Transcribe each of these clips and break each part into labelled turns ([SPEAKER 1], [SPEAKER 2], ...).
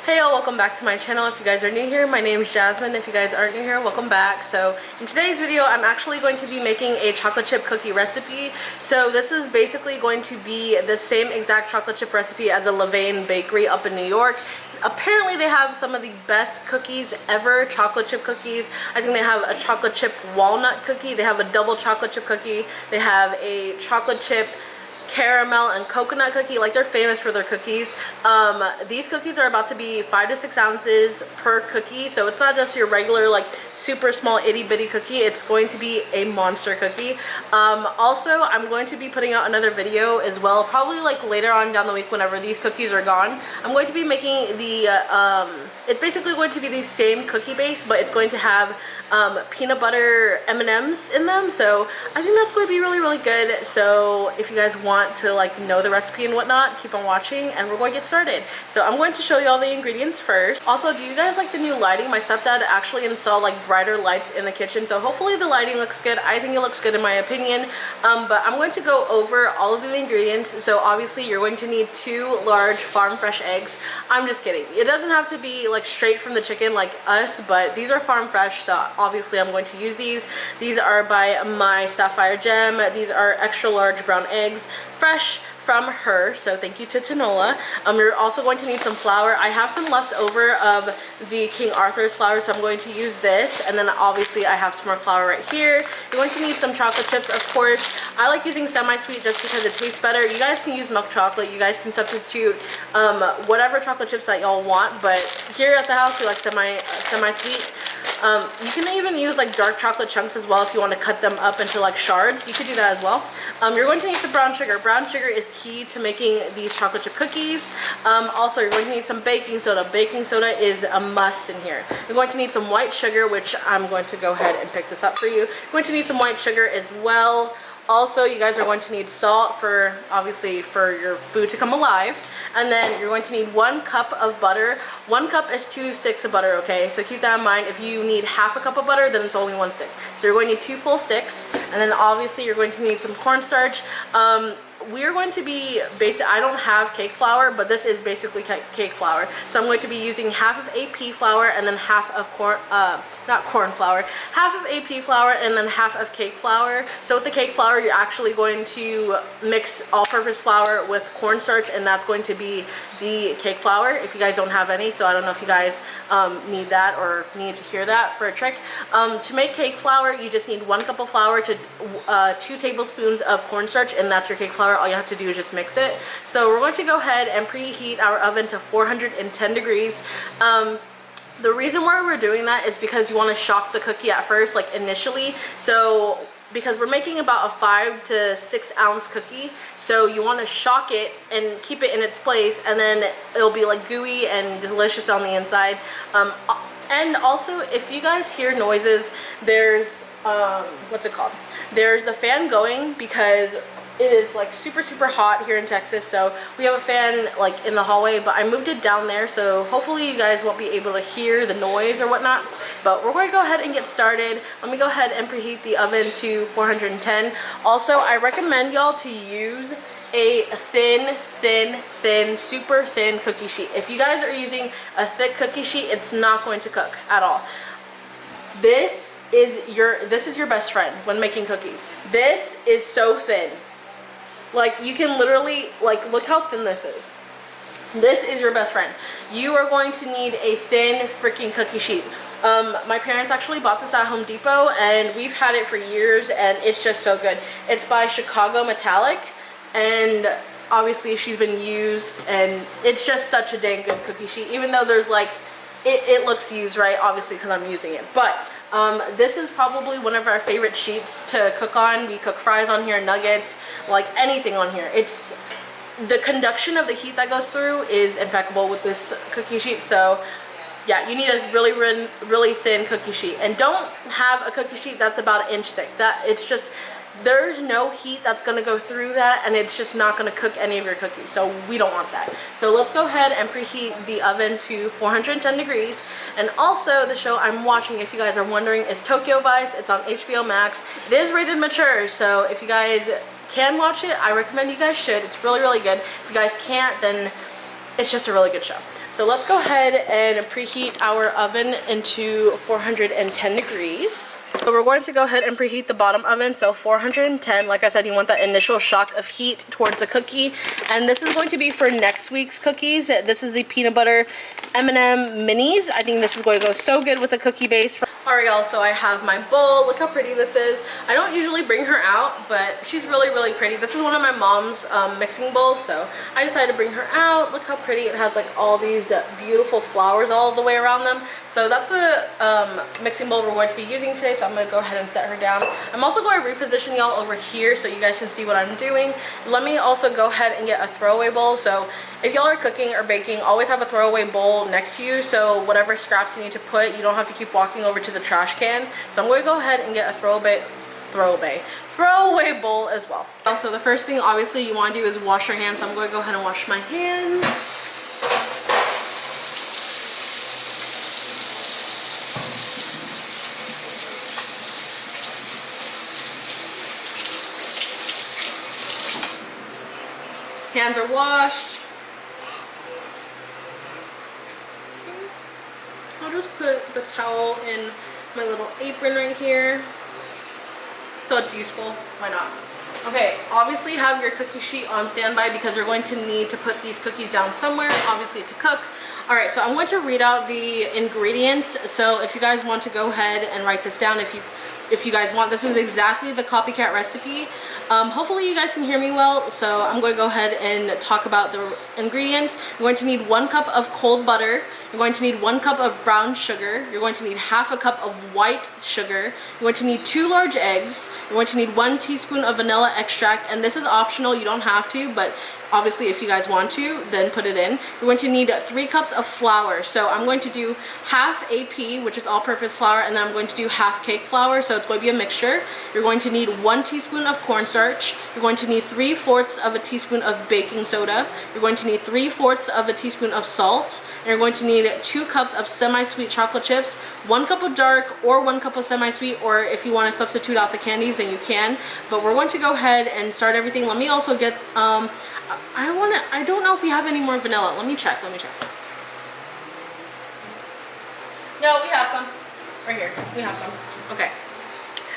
[SPEAKER 1] Hey y'all, welcome back to my channel. If you guys are new here, my name is Jasmine. If you guys aren't new here, welcome back. So in today's video, I'm actually going to be making a chocolate chip cookie recipe. So this is basically going to be the same exact chocolate chip recipe as a Levain bakery up in New York. Apparently they have some of the best cookies ever, chocolate chip cookies. I think they have a chocolate chip walnut cookie. They have a double chocolate chip cookie. They have a chocolate chip caramel and coconut cookie. Like, they're famous for their cookies. These cookies are about to be 5 to 6 ounces per cookie, so it's not just your regular like super small itty bitty cookie. It's going to be a monster cookie. Also, I'm going to be putting out another video as well, probably like later on down the week whenever these cookies are gone. I'm going to be making the it's basically going to be the same cookie base, but it's going to have peanut butter M&Ms in them. So I think that's going to be really good. So if you guys want to like know the recipe and whatnot, keep on watching and we're going to get started. So I'm going to show you all the ingredients first. Also, do you guys like the new lighting? My stepdad actually installed like brighter lights in the kitchen, so hopefully the lighting looks good. I think it looks good in my opinion. But I'm going to go over all of the ingredients. So obviously you're going to need 2 large farm fresh eggs. I'm just kidding. It doesn't have to be like straight from the chicken like us, but these are farm fresh, so obviously I'm going to use these. These are by my Sapphire Gem. These are extra large brown eggs, fresh from her, so thank you to Tanola. You're also going to need some flour. I have some left over of the King Arthur's flour, so I'm going to use this, and then obviously I have some more flour right here. You're going to need some chocolate chips, of course. I like using semi-sweet just because it tastes better. You guys can use milk chocolate. You guys can substitute whatever chocolate chips that y'all want, but here at the house we like semi-sweet. You can even use like dark chocolate chunks as well if you want to cut them up into like shards. You could do that as well. You're going to need some brown sugar. Brown sugar is key to making these chocolate chip cookies. Also, you're going to need some baking soda. Baking soda is a must in here. You're going to need some white sugar, which I'm going to go ahead and pick this up for you. You're going to need some white sugar as well. Also, you guys are going to need salt for, obviously, for your food to come alive. And then you're going to need 1 cup of butter. 1 cup is 2 sticks of butter, okay? So keep that in mind. If you need half a cup of butter, then it's only 1 stick. So you're going to need 2 full sticks. And then obviously you're going to need some cornstarch. We are going to be I don't have cake flour, but this is basically cake flour. So I'm going to be using half of AP flour and then half of half of AP flour and then half of cake flour. So with the cake flour, you're actually going to mix all-purpose flour with cornstarch, and that's going to be the cake flour if you guys don't have any. So I don't know if you guys need that or need to hear that for a trick. To make cake flour, you just need 1 cup of flour to 2 tablespoons of cornstarch, and that's your cake flour. All you have to do is just mix it. So we're going to go ahead and preheat our oven to 410 degrees. The reason why we're doing that is because you want to shock the cookie at first, like initially. So because we're making about a 5 to 6 ounce cookie, so you want to shock it and keep it in its place, and then it'll be like gooey and delicious on the inside. And also, if you guys hear noises, there's what's it called? There's the fan going because it is like super hot here in Texas, so we have a fan like in the hallway, but I moved it down there, so hopefully you guys won't be able to hear the noise or whatnot. But we're going to go ahead and get started. Let me go ahead and preheat the oven to 410. Also, I recommend y'all to use a thin, super thin cookie sheet. If you guys are using a thick cookie sheet, it's not going to cook at all. This is your best friend when making cookies. This is so thin. Like, you can literally, like, look how thin this is. This is your best friend. You are going to need a thin freaking cookie sheet. My parents actually bought this at Home Depot, and we've had it for years, and it's just so good. It's by Chicago Metallic, and obviously she's been used, and it's just such a dang good cookie sheet, even though there's like, it looks used, right? Obviously, because I'm using it. But this is probably one of our favorite sheets to cook on. We cook fries on here, nuggets, like anything on here. It's the conduction of the heat that goes through is impeccable with this cookie sheet. So yeah, you need a really thin cookie sheet, and don't have a cookie sheet that's about 1 inch thick. It's just, there's no heat that's going to go through that, and it's just not going to cook any of your cookies, so we don't want that. So let's go ahead and preheat the oven to 410 degrees. And also, the show I'm watching, if you guys are wondering, is Tokyo Vice. It's on HBO Max. It is rated mature, so if you guys can watch it, I recommend you guys should. It's really good. If you guys can't, then it's just a really good show. So let's go ahead and preheat our oven into 410 degrees. So we're going to go ahead and preheat the bottom oven, so 410. Like I said, you want that initial shock of heat towards the cookie. And this is going to be for next week's cookies. This is the peanut butter M&M minis. I think this is going to go so good with the cookie base. Alright y'all, so I have my bowl. Look how pretty this is. I don't usually bring her out, but she's really, really pretty. This is one of my mom's mixing bowls, so I decided to bring her out. Look how pretty. It has like all these beautiful flowers all the way around them. So that's the mixing bowl we're going to be using today, so I'm going to go ahead and set her down. I'm also going to reposition y'all over here so you guys can see what I'm doing. Let me also go ahead and get a throwaway bowl. So if y'all are cooking or baking, always have a throwaway bowl next to you, so whatever scraps you need to put, you don't have to keep walking over to the trash can. So I'm going to go ahead and get a throwaway bowl as well. Also, the first thing obviously you want to do is wash your hands, so I'm going to go ahead and wash my hands. Hands are washed. I'll just put the towel in my little apron right here so it's useful. Why not? Okay, obviously have your cookie sheet on standby because you're going to need to put these cookies down somewhere, obviously to cook. Alright, so I'm going to read out the ingredients. So if you guys want to go ahead and write this down, if you guys want, this is exactly the copycat recipe. Hopefully you guys can hear me well, so I'm going to go ahead and talk about the ingredients. You're going to need 1 cup of cold butter. You're going to need 1 cup of brown sugar. You're going to need half a cup of white sugar. You're going to need 2 large eggs. You're going to need 1 teaspoon of vanilla extract, and this is optional, you don't have to, but obviously if you guys want to, then put it in. You're going to need 3 cups of flour. So I'm going to do half AP, which is all-purpose flour, and then I'm going to do half cake flour, so it's going to be a mixture. You're going to need 1 teaspoon of cornstarch. You're going to need 3/4 of a teaspoon of baking soda. You're going to need 3/4 of a teaspoon of salt. And you're going to need 2 cups of semi-sweet chocolate chips, 1 cup of dark or 1 cup of semi-sweet, or if you want to substitute out the candies, then you can. But we're going to go ahead and start everything. Let me also get I don't know if we have any more vanilla. Let me check. No, we have some. Right here. We have some. Okay.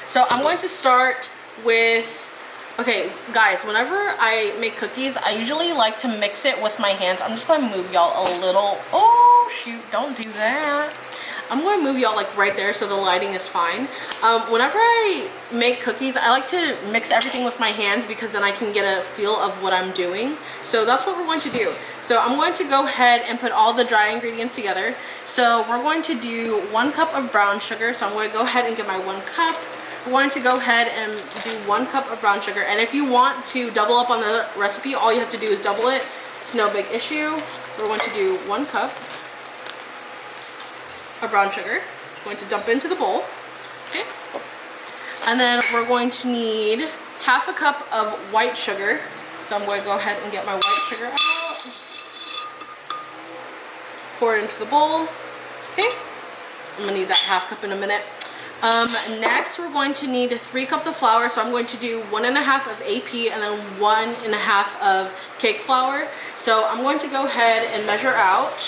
[SPEAKER 1] So I'm going to start with, okay, guys, whenever I make cookies, I usually like to mix it with my hands. I'm just going to move y'all a little. Oh, shoot. Don't do that. I'm going to move y'all like right there so the lighting is fine. Whenever I make cookies, I like to mix everything with my hands because then I can get a feel of what I'm doing. So that's what we're going to do. So I'm going to go ahead and put all the dry ingredients together. So we're going to do 1 cup of brown sugar. So I'm going to go ahead and get my 1 cup. We're going to go ahead and do 1 cup of brown sugar. And if you want to double up on the recipe, all you have to do is double it. It's no big issue. We're going to do 1 cup of brown sugar. I'm going to dump into the bowl. Okay. And then we're going to need half a cup of white sugar. So I'm going to go ahead and get my white sugar out. Pour it into the bowl. Okay. I'm going to need that half cup in a minute. Next, we're going to need 3 cups of flour. So I'm going to do 1 1/2 of AP and then 1 1/2 of cake flour. So I'm going to go ahead and measure out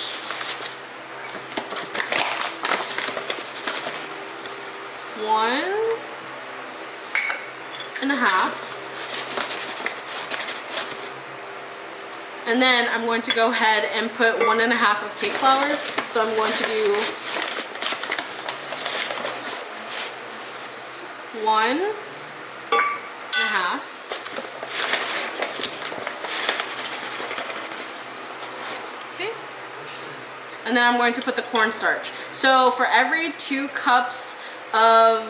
[SPEAKER 1] 1 1/2, and then I'm going to go ahead and put 1 1/2 of cake flour. So I'm going to do 1 1/2, okay, and then I'm going to put the cornstarch. So for every 2 cups of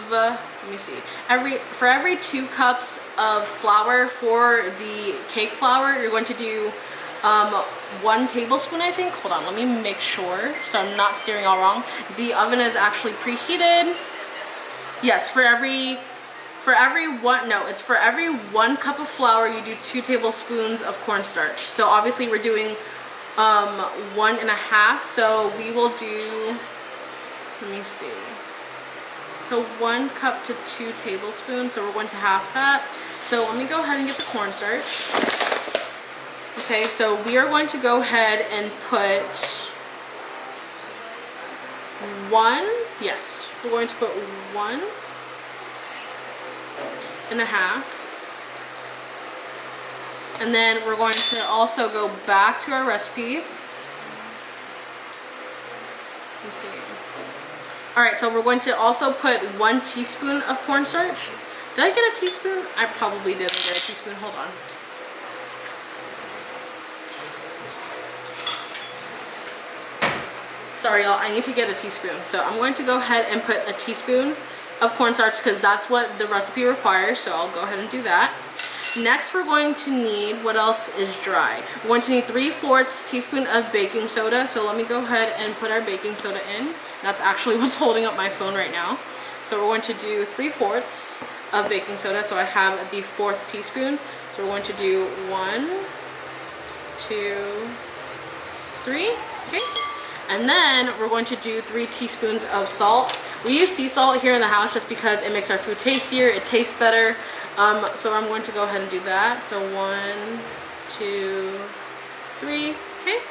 [SPEAKER 1] for every 2 cups of flour for the cake flour, you're going to do 1 tablespoon, I think. Hold on, let me make sure so I'm not steering all wrong. The oven is actually preheated. Yes, for every 1 cup of flour you do 2 tablespoons of cornstarch. So obviously we're doing 1 1/2, so we will do, let me see, so 1 cup to 2 tablespoons, so we're going to half that. So let me go ahead and get the cornstarch. Okay, so we are going to go ahead and put we're going to put 1.5. And then we're going to also go back to our recipe. Let's see. Alright, so we're going to also put 1 teaspoon of cornstarch. Did I get a teaspoon? I probably didn't get a teaspoon. Hold on. Sorry y'all, I need to get a teaspoon. So I'm going to go ahead and put a teaspoon of cornstarch because that's what the recipe requires. So I'll go ahead and do that. Next, we're going to need, what else is dry? We're going to need 3/4 teaspoon of baking soda. So let me go ahead and put our baking soda in. That's actually what's holding up my phone right now. So we're going to do 3/4 of baking soda. So I have the 4th teaspoon. So we're going to do 1, 2, 3, okay? And then we're going to do 3 teaspoons of salt. We use sea salt here in the house just because it makes our food tastier, it tastes better. So I'm going to go ahead and do that. So 1, 2, 3, okay?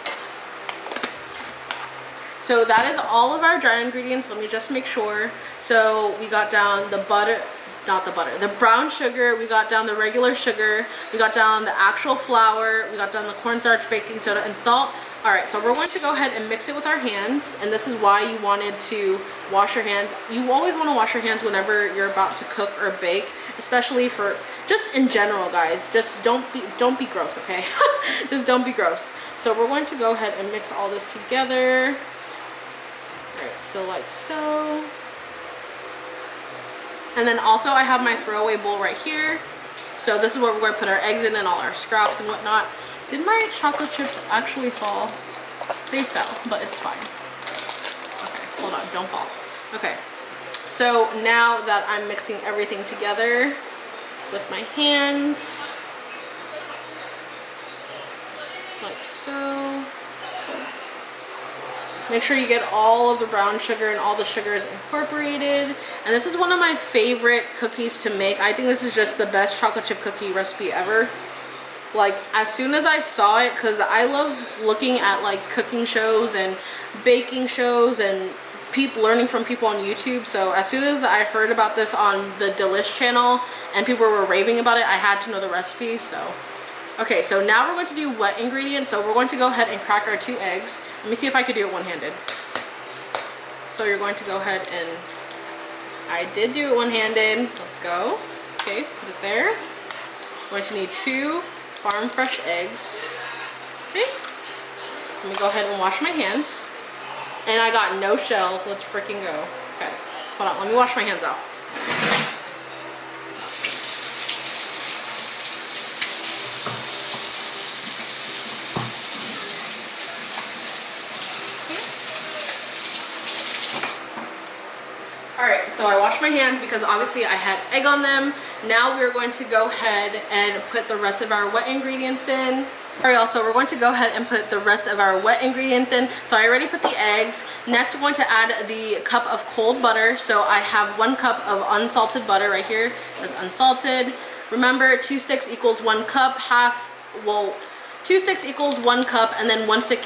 [SPEAKER 1] So that is all of our dry ingredients. Let me just make sure. So we got down the butter, not the butter, the brown sugar, we got down the regular sugar, we got down the actual flour, we got down the cornstarch, baking soda, and salt. Alright, so we're going to go ahead and mix it with our hands, and this is why you wanted to wash your hands. You always want to wash your hands whenever you're about to cook or bake, especially for, just in general guys, just don't be gross, okay? Just don't be gross. So we're going to go ahead and mix all this together. Alright, so like so. And then also I have my throwaway bowl right here. So this is where we're going to put our eggs in and all our scraps and whatnot. Did my chocolate chips actually fall? They fell, but it's fine. Okay, hold on, don't fall. Okay, so now that I'm mixing everything together with my hands, like so. Make sure you get all of the brown sugar and all the sugars incorporated. And this is one of my favorite cookies to make. I think this is just the best chocolate chip cookie recipe ever. Like, as soon as I saw it, because I love looking at like cooking shows and baking shows and learning from people on YouTube. So as soon as I heard about this on the Delish channel and people were raving about it, I had to know the recipe. So okay, so now we're going to do wet ingredients. So we're going to go ahead and crack our 2 eggs. Let me see if I could do it one-handed. So you're going to go ahead and, I did do it one-handed. Let's go. Okay, put it there. We're going to need 2 farm fresh eggs. Okay. Let me go ahead and wash my hands. And I got no shell. Let's freaking go. Okay, hold on, let me wash my hands out. Alright, so I washed my hands because obviously I had egg on them. Now we're going to go ahead and put the rest of our wet ingredients in. Alright, also we're going to go ahead and put the rest of our wet ingredients in. So I already put the eggs. Next we're going to add the cup of cold butter. So I have 1 cup of unsalted butter right here. It says unsalted. Remember, 2 sticks equals 1 cup. 2 sticks equals 1 cup, and then 1 stick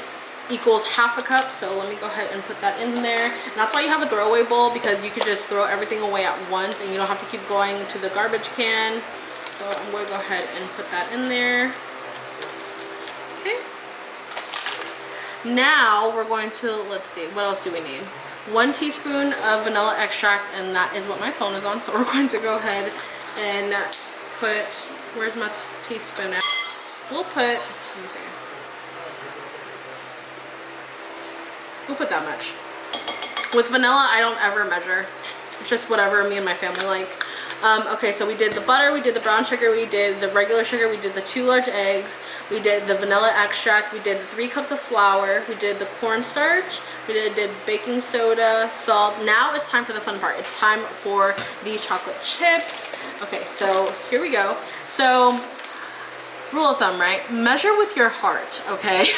[SPEAKER 1] equals half a cup. So let me go ahead and put that in there. And that's why you have a throwaway bowl, because you could just throw everything away at once and you don't have to keep going to the garbage can. So I'm going to go ahead and put that in there. Okay. Now we're going to, let's see, what else do we need? 1 teaspoon of vanilla extract, and that is what my phone is on. So we're going to go ahead and put, where's my teaspoon at? We'll put, let me see. We'll put that much. With vanilla, I don't ever measure. It's just whatever me and my family like. Okay, so we did the butter, we did the brown sugar, we did the regular sugar, we did the 2 large eggs, we did the vanilla extract, we did the 3 cups of flour, we did the cornstarch, we did baking soda, salt. Now it's time for the fun part. It's time for the chocolate chips. Okay, so here we go. So, rule of thumb, right? Measure with your heart, okay?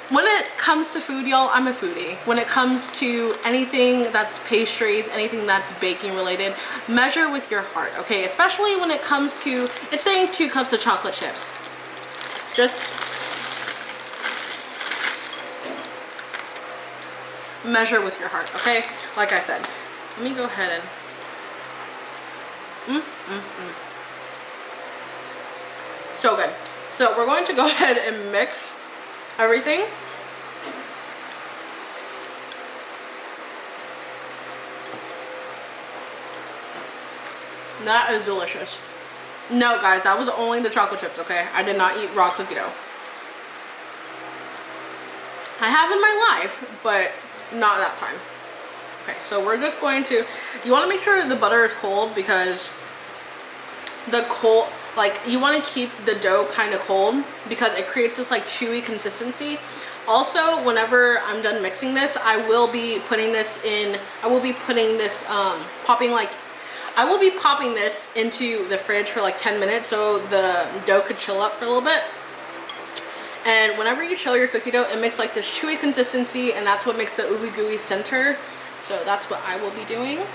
[SPEAKER 1] When it comes to food, y'all, I'm a foodie. When it comes to anything that's pastries, anything that's baking related, measure with your heart, okay? Especially when it comes to, it's saying 2 cups of chocolate chips. Just measure with your heart, okay? Like I said, let me go ahead and so good. So we're going to go ahead and mix everything. That is delicious. No, guys, that was only the chocolate chips, okay? I did not eat raw cookie dough. I have in my life, but not that time. Okay, so we're just going to, you want to make sure the butter is cold, because the cold, like, you want to keep the dough kind of cold because it creates this like chewy consistency. Also, whenever I'm done mixing this, I will be putting this in, I will be putting this, I will be popping this into the fridge for like 10 minutes so the dough could chill up for a little bit. And whenever you chill your cookie dough, it makes like this chewy consistency, and that's what makes the ooey gooey center. So that's what I will be doing.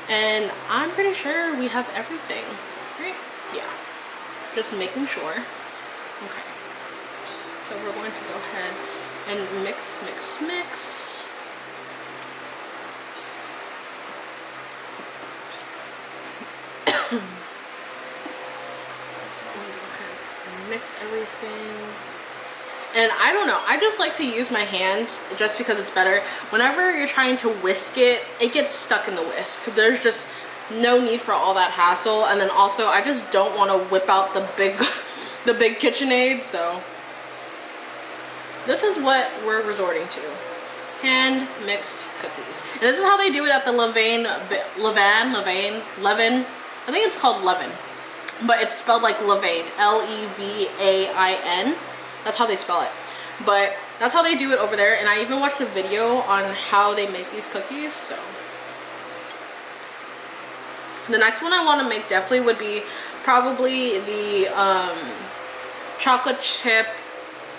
[SPEAKER 1] And I'm pretty sure we have everything, right? Yeah, just making sure. Okay, so we're going to go ahead and mix, mix, mix. Mix everything. And I don't know, I just like to use my hands just because it's better. Whenever you're trying to whisk it, it gets stuck in the whisk. There's just no need for all that hassle. And then also, I just don't want to whip out the big the big KitchenAid. So this is what we're resorting to: hand mixed cookies. And this is how they do it at the Levain. I think it's called Levain, but it's spelled like Levain, L-E-V-A-I-N. That's how they spell it. But that's how they do it over there. And I even watched a video on how they make these cookies. So the next one I want to make definitely would be probably the chocolate chip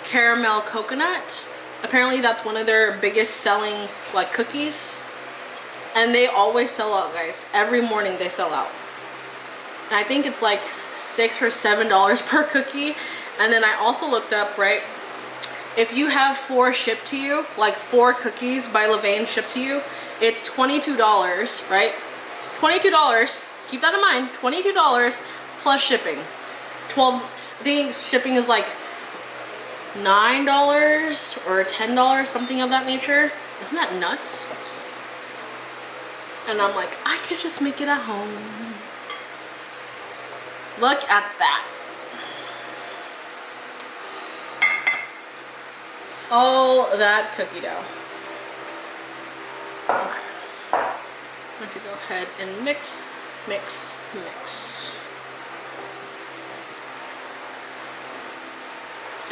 [SPEAKER 1] caramel coconut. Apparently that's one of their biggest selling like cookies. And they always sell out, guys. Every morning they sell out. And I think it's like $6 or $7 per cookie. And then I also looked up, right, if you have 4 shipped to you, like 4 cookies by Levain shipped to you, it's $22, right? $22, keep that in mind, $22 plus shipping. I think shipping is like $9 or $10, something of that nature. Isn't that nuts? And I'm like, I could just make it at home. Look at that. All that cookie dough. Okay. I'm going to go ahead and mix, mix, mix.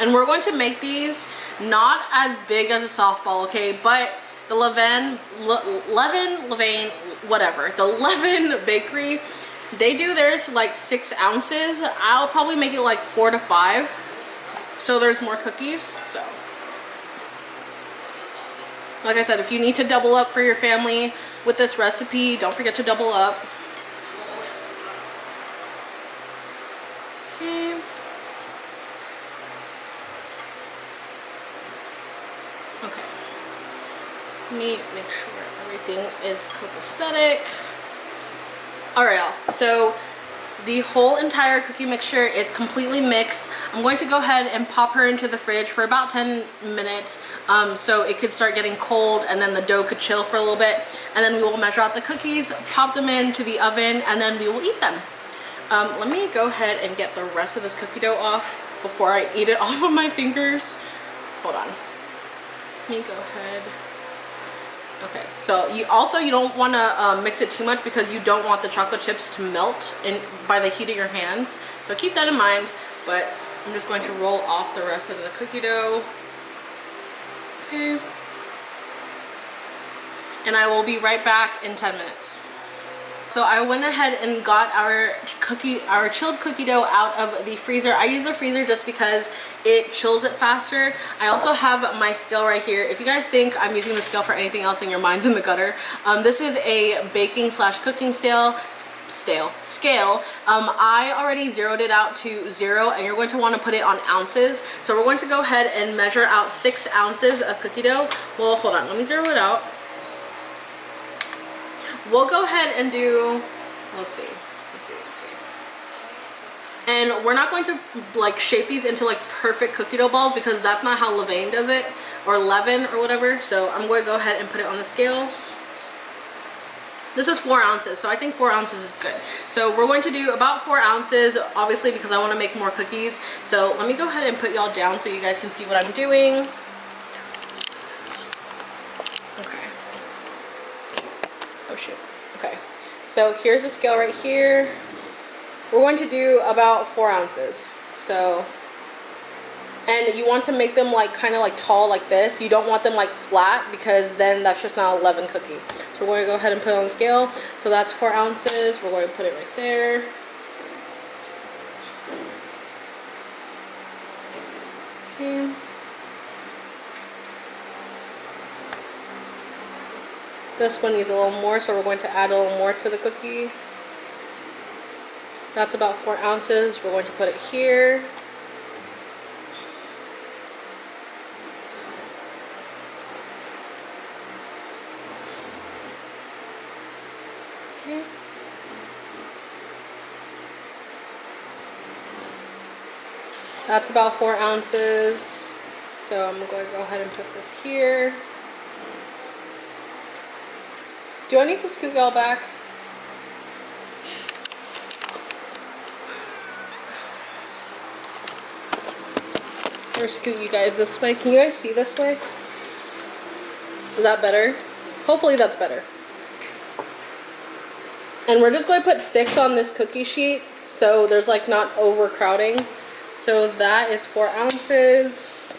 [SPEAKER 1] And we're going to make these not as big as a softball, okay? But the Levain, whatever. The Levain bakery, they do theirs like 6 ounces. I'll probably make it like 4 to 5. So there's more cookies, so. Like I said, if you need to double up for your family with this recipe, don't forget to double up. Okay. Okay. Let me make sure everything is copacetic. Alright, y'all. So the whole entire cookie mixture is completely mixed. I'm going to go ahead and pop her into the fridge for about 10 minutes so it could start getting cold, and then the dough could chill for a little bit. And then we will measure out the cookies, pop them into the oven, and then we will eat them. Let me go ahead and get the rest of this cookie dough off before I eat it off of my fingers. Hold on. Let me go ahead. Okay, so you don't want to mix it too much because you don't want the chocolate chips to melt by the heat of your hands. So keep that in mind, but I'm just going to roll off the rest of the cookie dough. Okay. And I will be right back in 10 minutes. So I went ahead and got our chilled cookie dough out of the freezer. I use the freezer just because it chills it faster. I also have my scale right here. If you guys think I'm using the scale for anything else, then your mind's in the gutter. This is a baking / cooking scale. scale. I already zeroed it out to 0, and you're going to want to put it on ounces. So we're going to go ahead and measure out 6 ounces of cookie dough. Well, hold on, let me zero it out. We'll go ahead and do, let's see. And we're not going to like shape these into like perfect cookie dough balls, because that's not how Levain does it, or Levain or whatever. So I'm going to go ahead and put it on the scale. This is 4 ounces, so I think 4 ounces is good. So we're going to do about 4 ounces, obviously, because I want to make more cookies. So let me go ahead and put y'all down so you guys can see what I'm doing. Okay. Oh shoot. Okay. So here's the scale right here. We're going to do about 4 ounces. So, and you want to make them like kind of like tall like this. You don't want them like flat, because then that's just not a Levain cookie. So we're going to go ahead and put it on the scale. So that's 4 ounces. We're going to put it right there. Okay. This one needs a little more, so we're going to add a little more to the cookie. That's about 4 ounces. We're going to put it here. Okay. That's about 4 ounces. So I'm going to go ahead and put this here. Do I need to scoot y'all back? Or scoot you guys this way. Can you guys see this way? Is that better? Hopefully that's better. And we're just going to put 6 on this cookie sheet, so there's like not overcrowding. So that is 4 ounces.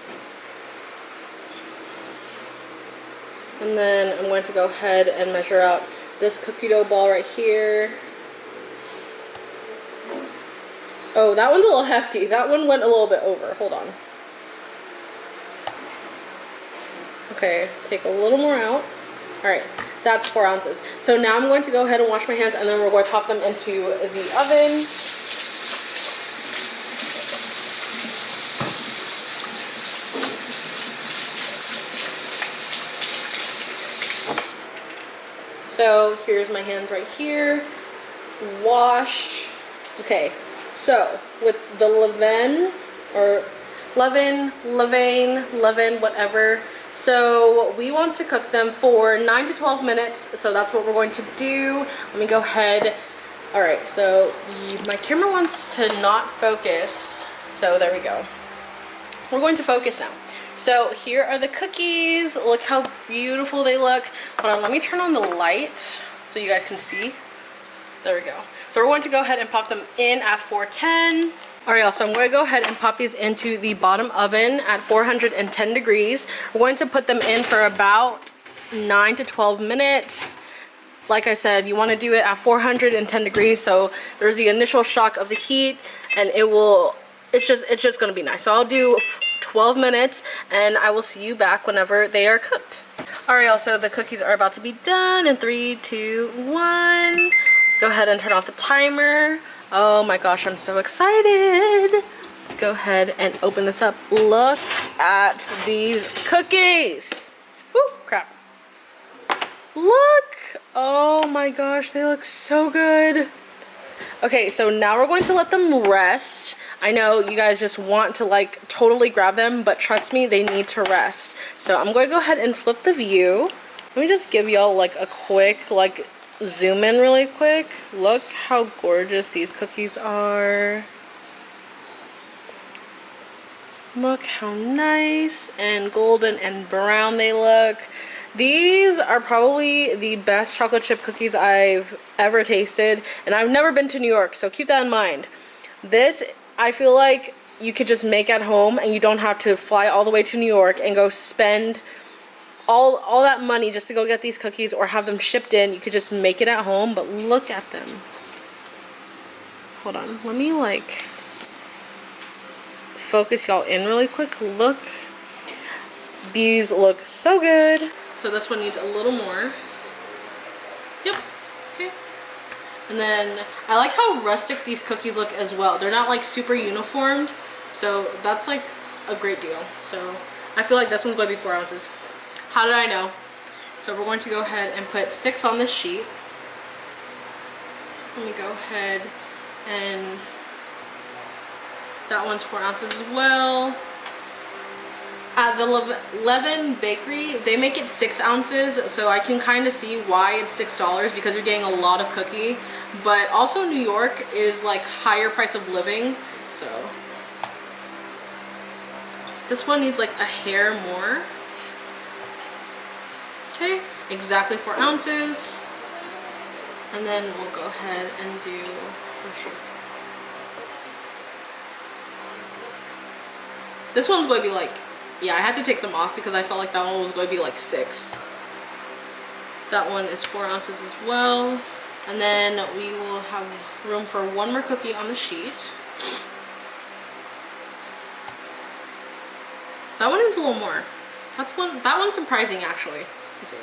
[SPEAKER 1] And then I'm going to go ahead and measure out this cookie dough ball right here. Oh, that one's a little hefty. That one went a little bit over. Hold on. Okay, take a little more out. All right, that's 4 ounces. So now I'm going to go ahead and wash my hands, and then we're going to pop them into the oven. So here's my hands right here, washed. Okay, so with the Levain, or Levain, whatever. So we want to cook them for 9 to 12 minutes. So that's what we're going to do. Let me go ahead. All right, so my camera wants to not focus. So there we go. We're going to focus now. So here are the cookies. Look how beautiful they look. Hold on, let me turn on the light so you guys can see. There we go. So we're going to go ahead and pop them in at 410. All right, y'all, so I'm going to go ahead and pop these into the bottom oven at 410 degrees. We're going to put them in for about 9 to 12 minutes. Like I said, you want to do it at 410 degrees, so there's the initial shock of the heat, and it's just going to be nice. So I'll do 12 minutes, and I will see you back whenever they are cooked. All right, y'all, so the cookies are about to be done in 3, 2, 1. Let's go ahead and turn off the timer. Oh my gosh, I'm so excited. Let's go ahead and open this up. Look at these cookies. Ooh, crap. Look. Oh my gosh, they look so good. Okay, so now we're going to let them rest. I know you guys just want to like totally grab them, but trust me, they need to rest. So I'm going to go ahead and flip the view. Let me just give y'all like a quick like zoom in really quick. Look how gorgeous these cookies are. Look how nice and golden and brown they look. These are probably the best chocolate chip cookies I've ever tasted, and I've never been to New York, so keep that in mind. This, I feel like you could just make at home, and you don't have to fly all the way to New York and go spend all that money just to go get these cookies or have them shipped in. You could just make it at home, but look at them. Hold on, let me like focus y'all in really quick. Look, these look so good. So this one needs a little more. Yep, okay. And then I like how rustic these cookies look as well. They're not like super uniformed, so that's like a great deal. So I feel like this one's going to be 4 ounces. How did I know? So we're going to go ahead and put 6 on this sheet. Let me go ahead and that one's 4 ounces as well. At the Levain bakery, they make it 6 ounces, so I can kind of see why it's $6 because you're getting a lot of cookie. But also New York is like higher price of living, so this one needs like a hair more. Okay, exactly 4 ounces. And then we'll go ahead and do, oh shoot. This one's going to be like, yeah, I had to take some off because I felt like that one was going to be like 6. That one is 4 ounces as well. And then we will have room for 1 more cookie on the sheet. That one needs a little more. That one's surprising actually. Let me see.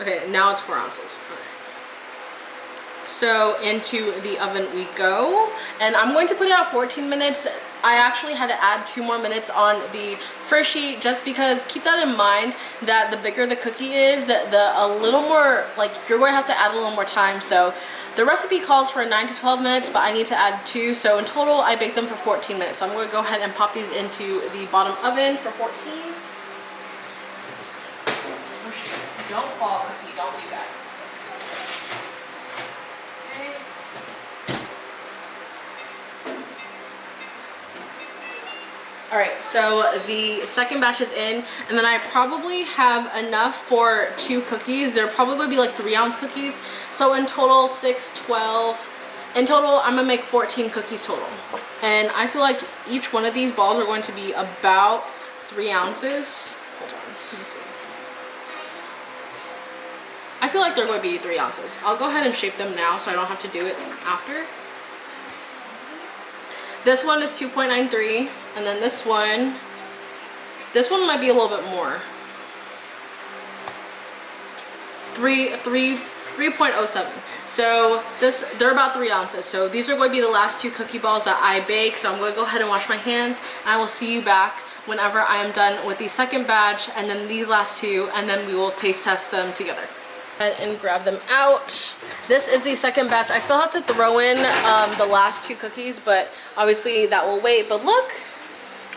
[SPEAKER 1] Okay, now it's 4 ounces. Okay. So into the oven we go. And I'm going to put it at 14 minutes. I actually had to add 2 more minutes on the first sheet just because keep that in mind that the bigger the cookie is, a little more, like you're going to have to add a little more time. So the recipe calls for 9 to 12 minutes, but I need to add 2. So in total, I baked them for 14 minutes. So I'm going to go ahead and pop these into the bottom oven for 14. Oh shit, don't fall, cookie, don't do that. Alright, so the second batch is in, and then I probably have enough for 2 cookies. They're probably going to be like 3-ounce cookies. So in total, 6, 12. In total, I'm going to make 14 cookies total. And I feel like each one of these balls are going to be about 3 ounces. Hold on, let me see. I feel like they're going to be 3 ounces. I'll go ahead and shape them now so I don't have to do it after. This one is 2.93, and then this one might be a little bit more. 3.07. So they're about 3 ounces. So these are going to be the last 2 cookie balls that I bake. So I'm going to go ahead and wash my hands, and I will see you back whenever I am done with the second batch, and then these last 2, and then we will taste test them together. And grab them out. This is the second batch. I still have to throw in the last 2 cookies, but obviously that will wait. But look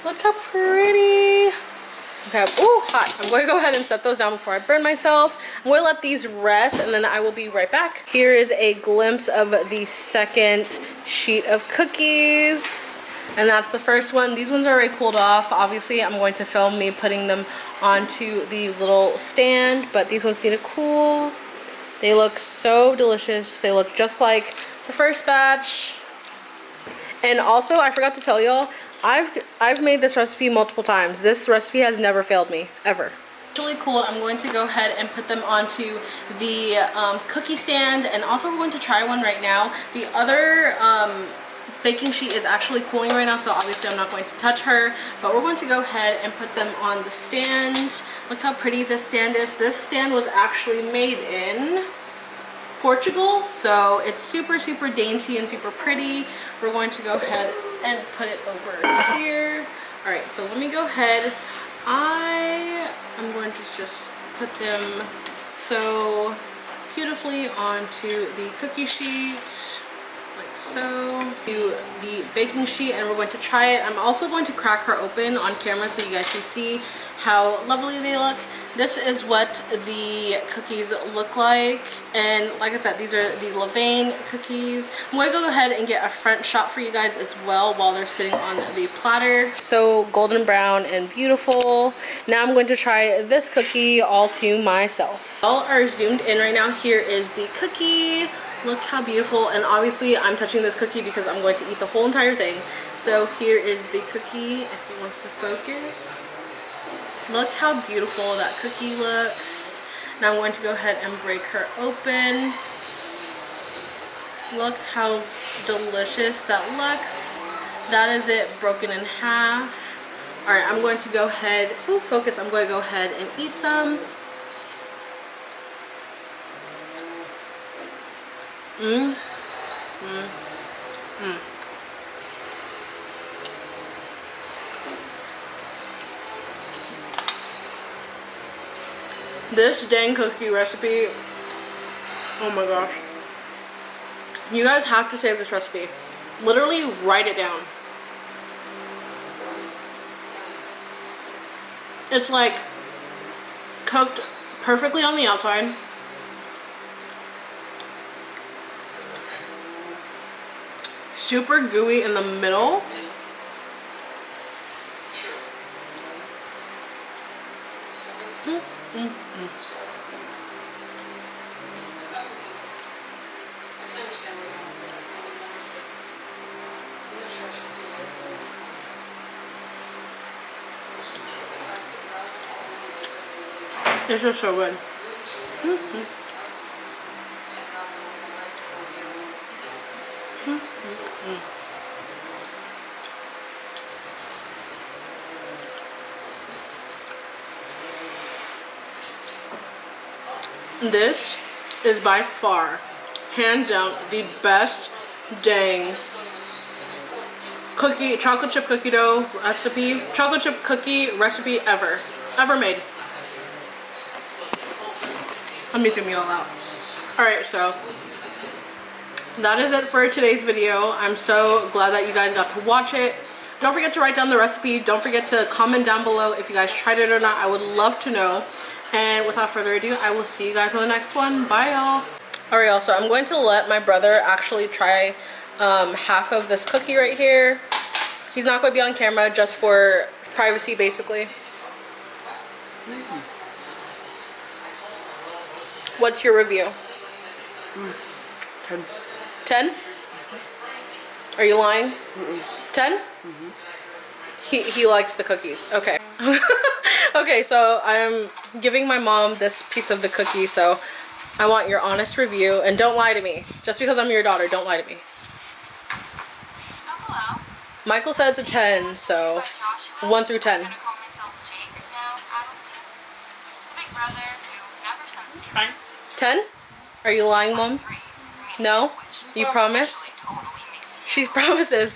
[SPEAKER 1] how pretty. Okay, ooh, hot. I'm going to go ahead and set those down before I burn myself. I'm going to let these rest, and then I will be right back. Here is a glimpse of the second sheet of cookies. And that's the first one. These ones are already cooled off. Obviously, I'm going to film me putting them onto the little stand, but these ones need to cool. They look so delicious. They look just like the first batch. And also, I forgot to tell y'all, I've made this recipe multiple times. This recipe has never failed me, ever. Really cool. I'm going to go ahead and put them onto the cookie stand, and also we're going to try one right now. The other baking sheet is actually cooling right now, so obviously I'm not going to touch her, but we're going to go ahead and put them on the stand. Look how pretty this stand is. This stand was actually made in Portugal, so it's super dainty and super pretty. We're going to go ahead and put it over here. All right, so let me go ahead. I'm going to just put them so beautifully onto the cookie sheet, like so. Do the baking sheet, and we're going to try it. I'm also going to crack her open on camera so you guys can see how lovely they look. This is what the cookies look like, and like I said, these are the Levain cookies. I'm going to go ahead and get a front shot for you guys as well while they're sitting on the platter. So golden brown and beautiful. Now I'm going to try this cookie all to myself. All are zoomed in right now. Here is the cookie. Look how beautiful, and obviously I'm touching this cookie because I'm going to eat the whole entire thing. So here is the cookie, if it wants to focus. Look how beautiful that cookie looks. Now I'm going to go ahead and break her open. Look how delicious that looks. That is it broken in half. Alright, I'm going to go ahead, ooh, focus, I'm going to go ahead and eat some. Mm. Mm. Mm. This dang cookie recipe, oh my gosh. You guys have to save this recipe. Literally write it down. It's like cooked perfectly on the outside. Super gooey in the middle. Mm, mm, mm. It's just so good. Mm-hmm. Mm-hmm. This is by far, hands down, the best dang chocolate chip cookie dough recipe, chocolate chip cookie recipe ever made. Let me zoom you all out. Alright, so that is it for today's video. I'm so glad that you guys got to watch it. Don't forget to write down the recipe. Don't forget to comment down below if you guys tried it or not. I would love to know. And without further ado, I will see you guys on the next one. Bye, y'all. Alright, y'all, so I'm going to let my brother actually try half of this cookie right here. He's not going to be on camera, just for privacy, basically. What's your review?
[SPEAKER 2] 10.
[SPEAKER 1] 10? Are you lying? 10? He likes the cookies. Okay. Okay, so I'm giving my mom this piece of the cookie, so I want your honest review, and don't lie to me. Just because I'm your daughter, don't lie to me.
[SPEAKER 3] Hello.
[SPEAKER 1] Michael says a 10, so 1 through 10. 10? Are you lying, Mom? No? You promise? She promises.